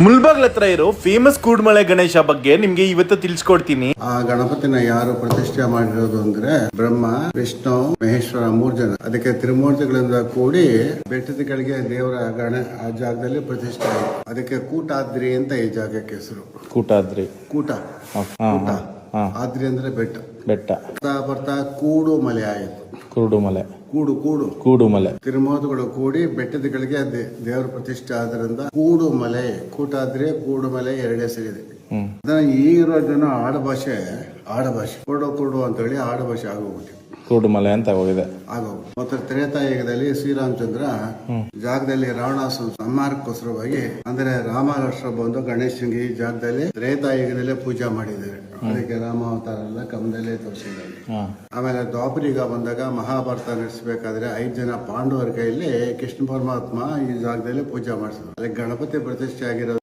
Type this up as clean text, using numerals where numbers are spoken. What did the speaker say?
ಮುಲ್ಬಾಗ್ಲ ಹತ್ರ ಇರೋ ಫೇಮಸ್ ಕೂಡ್ಮಳೆ ಗಣೇಶ ಬಗ್ಗೆ ನಿಮ್ಗೆ ಇವತ್ತು ತಿಳಿಸ್ಕೊಡ್ತೀನಿ. ಆ ಗಣಪತಿನ ಯಾರು ಪ್ರತಿಷ್ಠೆ ಮಾಡಿರೋದು ಅಂದ್ರೆ ಬ್ರಹ್ಮ, ವಿಷ್ಣು, ಮಹೇಶ್ವರ 3 ಜನ. ಅದಕ್ಕೆ ತ್ರಿಮೂರ್ತಿಗಳಿಂದ ಕೂಡಿ ಬೆಟ್ಟದ ಕೆಳಗೆ ದೇವರ ಆ ಜಾಗದಲ್ಲಿ ಪ್ರತಿಷ್ಠೆ ಆಯಿತು. ಅದಕ್ಕೆ ಕೂಟಾದ್ರಿ ಅಂತ ಈ ಜಾಗಕ್ಕೆ ಹೆಸರು. ಕೂಟಾದ್ರಿ. ಕೂಟ ಆದ್ರಿ ಅಂದ್ರೆ ಬೆಟ್ಟ. ಬರ್ತಾ ಕೂಡು ಮಲೆ ಆಯಿತು. ಕೂಡು ಮಲೆ ತಿರುಮೋದುಗಳು ಕೂಡಿ ಬೆಟ್ಟದ ಕೆಳಗೆ ದೇವರ ಪ್ರತಿಷ್ಠೆ ಆದ್ರಿಂದ ಕೂಡು ಮಲೆ, ಕೂಟಾದ್ರೆ ಕೂಡು ಮಲೆ 2 ಹೆಸರಿದೆ. ಅದನ್ನ ಈಗಿರೋ ಜನ ಆಡಭಾಷೆ ಕೂಡು ಅಂತ ಹೇಳಿ ಆಡಭಾಷೆ ಆಗೋಗ್ಬಿಟ್ಟು ಕೂಡುಮಲೆ ಅಂತ ಹೋಗಿದೆ. ಮತ್ತೆ ತ್ರೇತಾಯುಗದಲ್ಲಿ ಶ್ರೀರಾಮಚಂದ್ರ ಜಾಗದಲ್ಲಿ ರಾವಣಾಸುರ ಸಂಹಾರಕ್ಕೋಸ್ಕರವಾಗಿ ಅಂದ್ರೆ ರಾಮಾರಾಷ್ಟ್ರ ಬಂದು ಗಣೇಶನಿಗೆ ಈ ಜಾಗದಲ್ಲಿ ತ್ರೇತಾಯುಗದಲ್ಲೇ ಪೂಜೆ ಮಾಡಿದ್ದಾರೆ. ಅದಕ್ಕೆ ರಾಮಾವತಾರ ಎಲ್ಲ ಕಮ್ಮದಲ್ಲೇ ತೋರಿಸಿದ್ದಾರೆ. ಆಮೇಲೆ ದ್ವಾಪರಿಗ ಬಂದಾಗ ಮಹಾಭಾರತ ನಡೆಸಬೇಕಾದ್ರೆ 5 ಜನ ಪಾಂಡವರ ಕೈಯಲ್ಲಿ ಕೃಷ್ಣ ಪರಮಾತ್ಮ ಈ ಜಾಗದಲ್ಲಿ ಪೂಜೆ ಮಾಡಿಸಿದ್ರು. ಅಲ್ಲಿ ಗಣಪತಿ ಪ್ರತಿಷ್ಠೆ ಆಗಿರೋದು